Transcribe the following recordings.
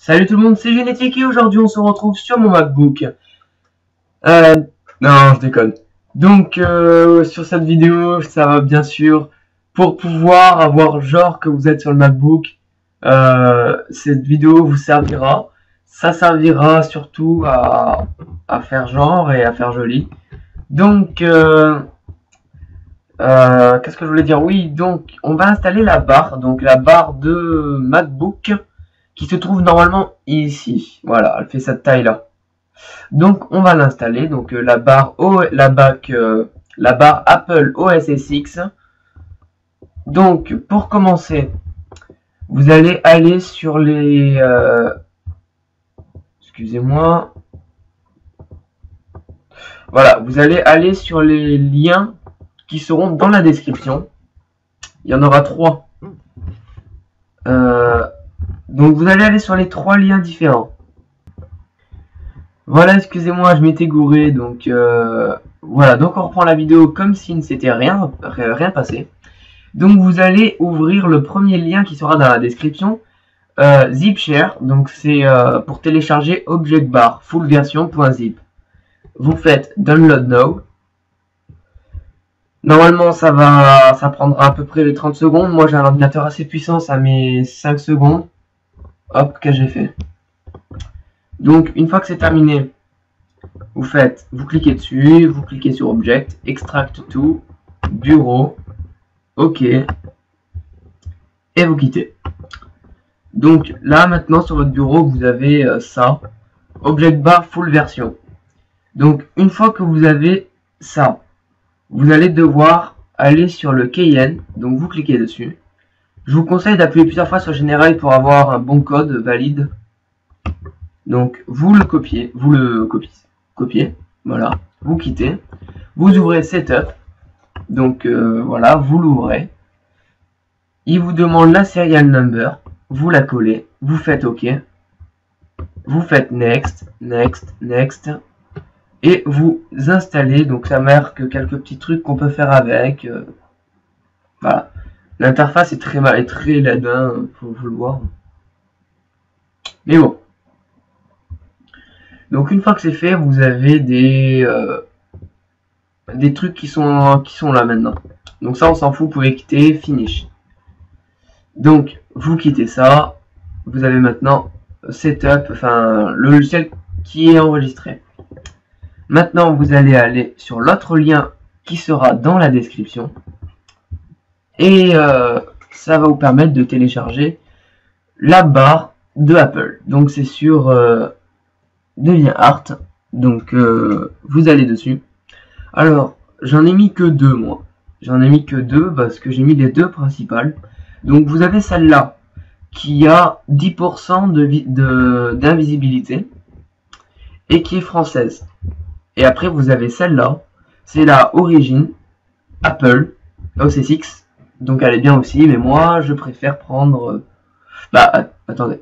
Salut tout le monde, c'est Génétique et aujourd'hui on se retrouve sur mon MacBook. Euh, non, je déconne. Donc sur cette vidéo, ça va bien sûr pour pouvoir avoir genre que vous êtes sur le MacBook. Cette vidéo vous servira. Ça servira surtout à faire genre et à faire joli. Donc qu'est-ce que je voulais dire? Oui, donc on va installer la barre, donc la barre de MacBook qui se trouve normalement ici. Voilà, elle fait cette taille-là. Donc on va l'installer. Donc la barre la barre Apple OS X. Donc pour commencer, vous allez aller sur les excusez-moi. Voilà, vous allez aller sur les liens qui seront dans la description. Il y en aura 3. Donc vous allez aller sur les 3 liens différents. Voilà, excusez-moi, je m'étais gouré, donc voilà, donc on reprend la vidéo comme s'il ne s'était rien passé. Donc vous allez ouvrir le premier lien qui sera dans la description, ZipShare, donc c'est pour télécharger Object Bar, full version.zip. Vous faites Download Now. Normalement ça prendra à peu près les 30 secondes, moi j'ai un ordinateur assez puissant, ça met 5 secondes. Hop, qu'est-ce que j'ai fait? Donc une fois que c'est terminé, vous cliquez dessus, vous cliquez sur Object, Extract to, Bureau, OK, et vous quittez. Donc là maintenant sur votre bureau vous avez ça, Object Bar Full Version. Donc une fois que vous avez ça, vous allez devoir aller sur le Cayenne, donc vous cliquez dessus. Je vous conseille d'appuyer plusieurs fois sur Général pour avoir un bon code valide. Donc vous le copiez, copiez, voilà, vous quittez, vous ouvrez Setup, donc voilà, vous l'ouvrez, il vous demande la serial number, vous la collez, vous faites OK, vous faites Next, Next, Next, et vous installez, donc ça marque quelques petits trucs qu'on peut faire avec, voilà, l'interface est très laide, hein, faut le voir, mais bon. Donc une fois que c'est fait, vous avez des trucs qui sont là maintenant. Donc ça on s'en fout, vous pouvez quitter, finish. Donc vous quittez ça, vous avez maintenant setup, enfin le logiciel qui est enregistré. Maintenant vous allez aller sur l'autre lien qui sera dans la description. Et ça va vous permettre de télécharger la barre de Apple. Donc c'est sur DeviantArt, donc vous allez dessus. Alors j'en ai mis que 2 moi, j'en ai mis que 2 parce que j'ai mis les 2 principales. Donc vous avez celle-là qui a 10% d'invisibilité et qui est française. Et après vous avez celle-là, c'est la origine Apple OS X, donc elle est bien aussi, mais moi je préfère prendre attendez.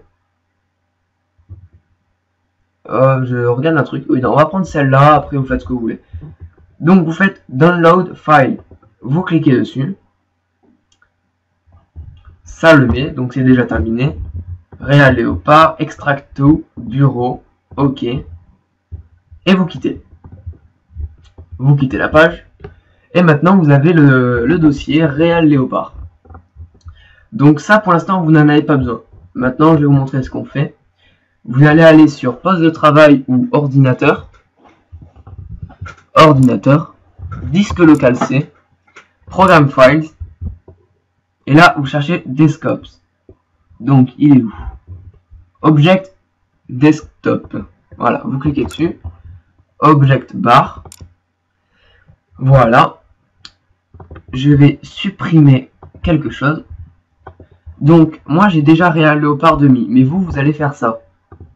Je regarde un truc. Oui, non, on va prendre celle-là. Après, vous faites ce que vous voulez. Donc, vous faites Download File. Vous cliquez dessus. Ça le met. Donc, c'est déjà terminé. Real Léopard. Extract to. Bureau. OK. Et vous quittez. Vous quittez la page. Et maintenant, vous avez le dossier Real Léopard. Donc, ça, pour l'instant, vous n'en avez pas besoin. Maintenant, je vais vous montrer ce qu'on fait. Vous allez aller sur poste de travail ou ordinateur, disque local C, programme files, et là vous cherchez desktops. Donc il est où? Object desktop. Voilà, vous cliquez dessus, object bar. Voilà, je vais supprimer quelque chose. Donc moi j'ai déjà Real Léopard demi, mais vous allez faire ça.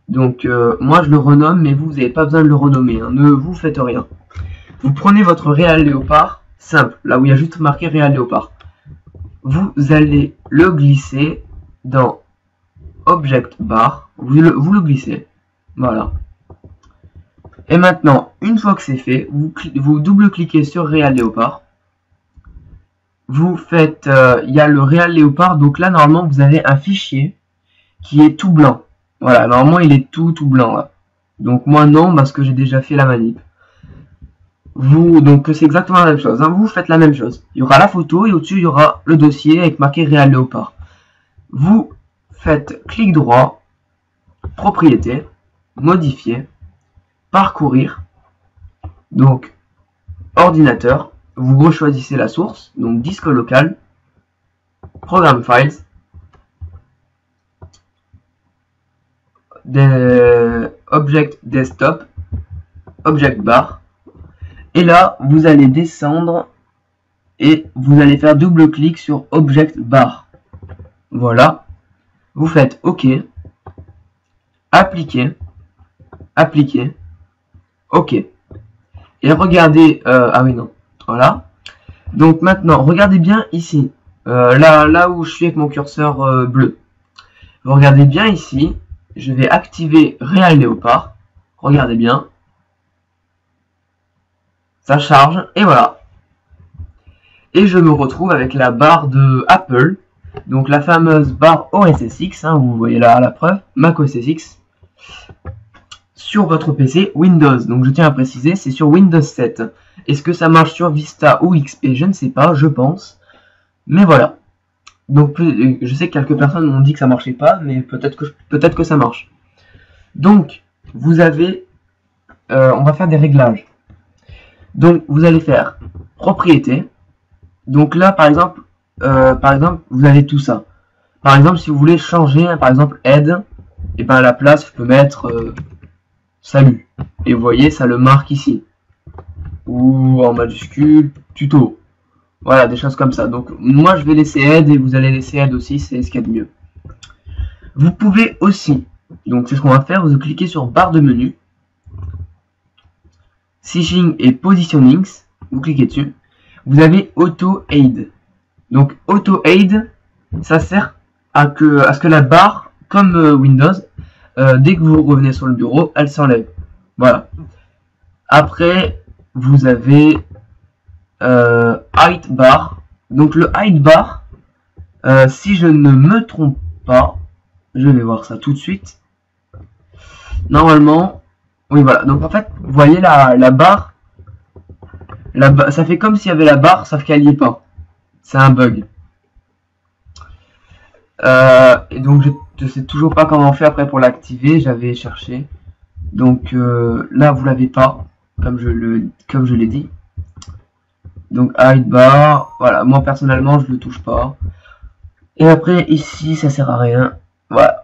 Donc moi je le renomme, mais vous n'avez pas besoin de le renommer, hein. Ne vous faites rien. Vous prenez votre Real Léopard, simple, là où il y a juste marqué Real Léopard. Vous allez le glisser dans Object Bar, vous le glissez, voilà. Et maintenant, une fois que c'est fait, vous double-cliquez sur Real Léopard. Vous faites, il y a le Real Léopard, donc là normalement vous avez un fichier qui est tout blanc. Voilà, normalement il est tout blanc là. Donc moi non, parce que j'ai déjà fait la manip. Donc c'est exactement la même chose, hein. Vous faites la même chose. Il y aura la photo et au-dessus il y aura le dossier avec marqué Real Léopard. Vous faites clic droit, propriété, modifier, parcourir, donc ordinateur, vous rechoisissez la source, donc disque local, programme files, object desktop, object bar, et là vous allez descendre et vous allez faire double clic sur object bar. Voilà, vous faites OK, appliquer, appliquer, OK. Et regardez, ah oui non, voilà. Donc maintenant, regardez bien ici, là où je suis avec mon curseur bleu. Vous regardez bien ici, je vais activer Real Léopard. Regardez bien. Ça charge, et voilà. Et je me retrouve avec la barre de Apple, donc la fameuse barre OS X, hein, vous voyez là la preuve, Mac OS X, sur votre PC Windows. Donc je tiens à préciser, c'est sur Windows 7. Est-ce que ça marche sur Vista ou XP? Je ne sais pas, je pense. Mais voilà. Donc je sais que quelques personnes m'ont dit que ça marchait pas, mais peut-être que ça marche. Donc vous avez, on va faire des réglages. Donc vous allez faire propriété. Donc là par exemple, vous avez tout ça. Par exemple si vous voulez changer, par exemple aide, et ben à la place je peux mettre salut. Et vous voyez ça le marque ici. Ou en majuscule tuto. Voilà, des choses comme ça. Donc moi je vais laisser aide et vous allez laisser aide aussi, c'est ce qu'il y a de mieux. Vous pouvez aussi, donc c'est ce qu'on va faire, vous cliquez sur barre de menu, Searching et Positionings, vous cliquez dessus. Vous avez Auto Aid. Donc Auto Aid, ça sert à ce que la barre, comme Windows, dès que vous revenez sur le bureau, elle s'enlève. Voilà. Après, vous avez height bar. Donc le height bar, si je ne me trompe pas, je vais voir ça tout de suite. Normalement, oui voilà. Donc en fait, vous voyez la barre, ça fait comme s'il y avait la barre, sauf qu'elle n'y est pas. C'est un bug. Et donc je sais toujours pas comment faire après pour l'activer. J'avais cherché. Donc là vous l'avez pas, comme je l'ai dit. Donc height bar, voilà, moi personnellement je le touche pas. Et après ici ça sert à rien. Voilà.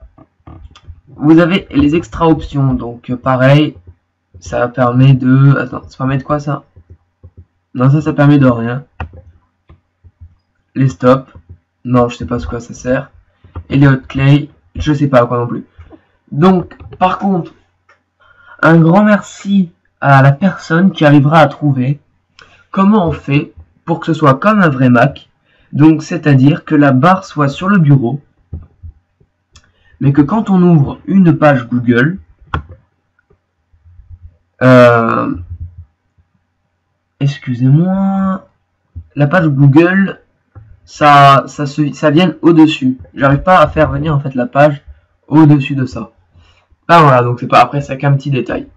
Vous avez les extra options, donc pareil, ça permet de... Attends, ça permet de quoi ça? Non, ça permet de rien. Les stops, non, je sais pas à quoi ça sert. Et les hotkeys, je sais pas à quoi non plus. Donc, par contre, un grand merci à la personne qui arrivera à trouver comment on fait pour que ce soit comme un vrai Mac. Donc, c'est-à-dire que la barre soit sur le bureau, mais que quand on ouvre une page Google, excusez-moi, la page Google, ça vienne au-dessus. J'arrive pas à faire venir en fait la page au-dessus de ça. Ah voilà, donc c'est pas, après c'est qu'un petit détail.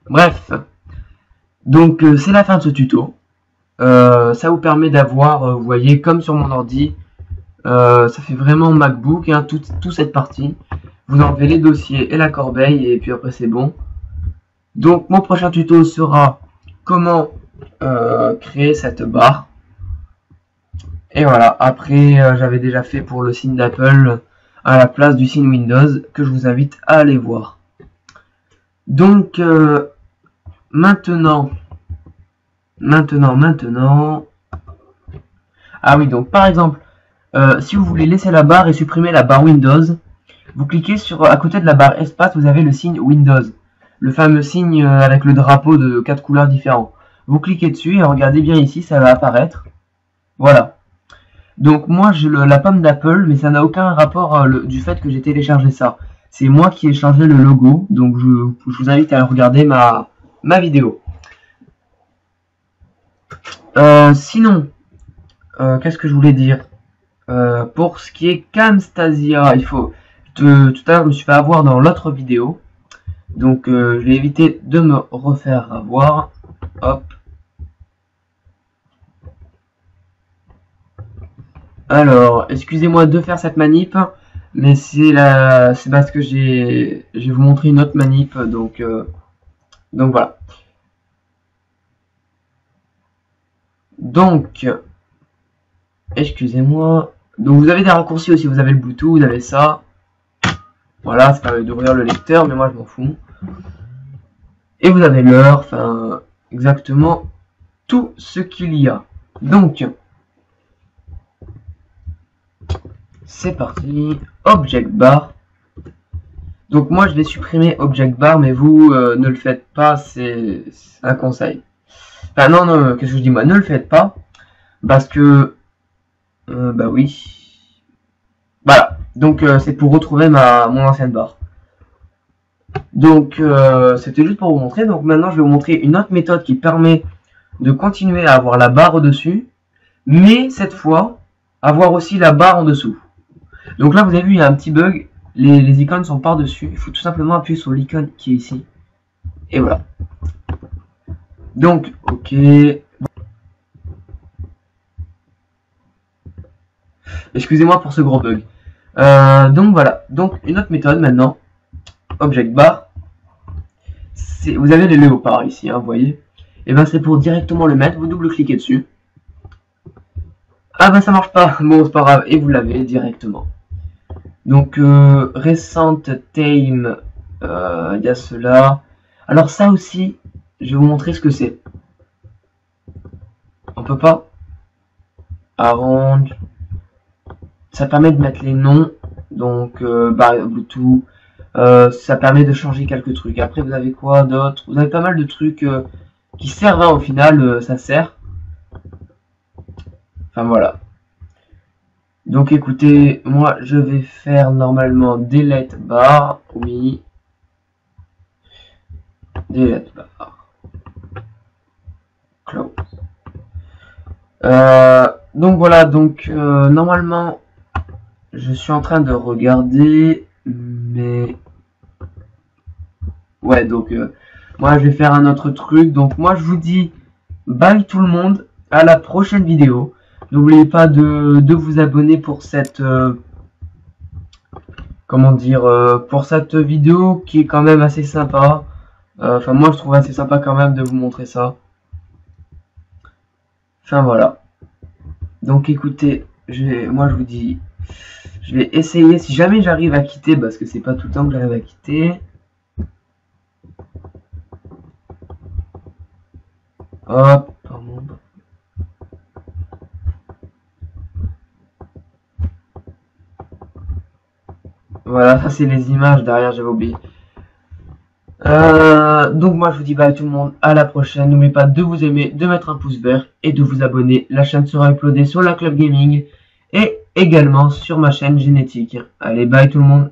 Bref, donc c'est la fin de ce tuto. Ça vous permet d'avoir, vous voyez, comme sur mon ordi, ça fait vraiment MacBook, hein, toute cette partie. Vous enlevez les dossiers et la corbeille et puis après c'est bon. Donc mon prochain tuto sera comment créer cette barre. Et voilà, après j'avais déjà fait pour le signe d'Apple à la place du signe Windows que je vous invite à aller voir. Donc maintenant. Ah oui, donc par exemple, si vous voulez laisser la barre et supprimer la barre Windows, vous cliquez sur à côté de la barre espace, vous avez le signe Windows, le fameux signe avec le drapeau de 4 couleurs différents. Vous cliquez dessus et regardez bien ici, ça va apparaître. Voilà. Donc moi j'ai la pomme d'Apple, mais ça n'a aucun rapport du fait que j'ai téléchargé ça. C'est moi qui ai changé le logo, donc je vous invite à regarder ma vidéo. Sinon, qu'est-ce que je voulais dire, pour ce qui est Camtasia, il faut tout à l'heure, je me suis fait avoir dans l'autre vidéo. Donc, je vais éviter de me refaire avoir. Hop. Alors, excusez-moi de faire cette manip, mais c'est parce que je vais vous montrer une autre manip, donc voilà. Donc, excusez-moi. Donc vous avez des raccourcis aussi, vous avez le Bluetooth, vous avez ça. Voilà, ça permet d'ouvrir le lecteur, mais moi je m'en fous. Et vous avez l'heure, enfin, exactement tout ce qu'il y a. Donc, c'est parti. Object bar. Donc moi je vais supprimer Object bar, mais vous ne le faites pas, c'est un conseil. Enfin non, qu'est-ce que je dis moi, ne le faites pas, parce que, bah oui. Voilà, donc c'est pour retrouver mon ancienne barre. Donc c'était juste pour vous montrer. Donc maintenant je vais vous montrer une autre méthode qui permet de continuer à avoir la barre au-dessus, mais cette fois avoir aussi la barre en dessous. Donc là vous avez vu il y a un petit bug, les icônes sont par-dessus, il faut tout simplement appuyer sur l'icône qui est ici. Et voilà. Donc ok. Excusez-moi pour ce gros bug. Donc voilà, donc une autre méthode maintenant, Object bar. Vous avez les léopards ici, hein, vous voyez. Et ben c'est pour directement le mettre, vous double-cliquez dessus. Ah ben ça marche pas, bon c'est pas grave, et vous l'avez directement. Donc récente theme, il y a cela. Alors ça aussi, je vais vous montrer ce que c'est. On peut pas arrange. Ça permet de mettre les noms, donc Bluetooth. Ça permet de changer quelques trucs. Après vous avez quoi d'autre? Vous avez pas mal de trucs qui servent, hein, au final, ça sert. Enfin voilà. Donc écoutez, moi je vais faire normalement delete bar, oui. Delete bar. Close. Donc voilà, donc normalement je suis en train de regarder, mais ouais, donc moi je vais faire un autre truc. Donc moi je vous dis bye tout le monde, à la prochaine vidéo. N'oubliez pas de vous abonner pour cette comment dire, pour cette vidéo qui est quand même assez sympa. Enfin moi je trouve assez sympa quand même de vous montrer ça. Enfin voilà. Donc écoutez, moi je vous dis, je vais essayer, si jamais j'arrive à quitter, parce que c'est pas tout le temps que j'arrive à quitter. Hop, pardon. Voilà, ça c'est les images derrière, j'avais oublié. Donc moi je vous dis bye tout le monde, à la prochaine. N'oubliez pas de vous aimer, de mettre un pouce vert et de vous abonner. La chaîne sera uploadée sur la Club Gaming et également sur ma chaîne Génétique. Allez, bye tout le monde.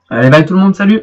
Allez, bye tout le monde, salut.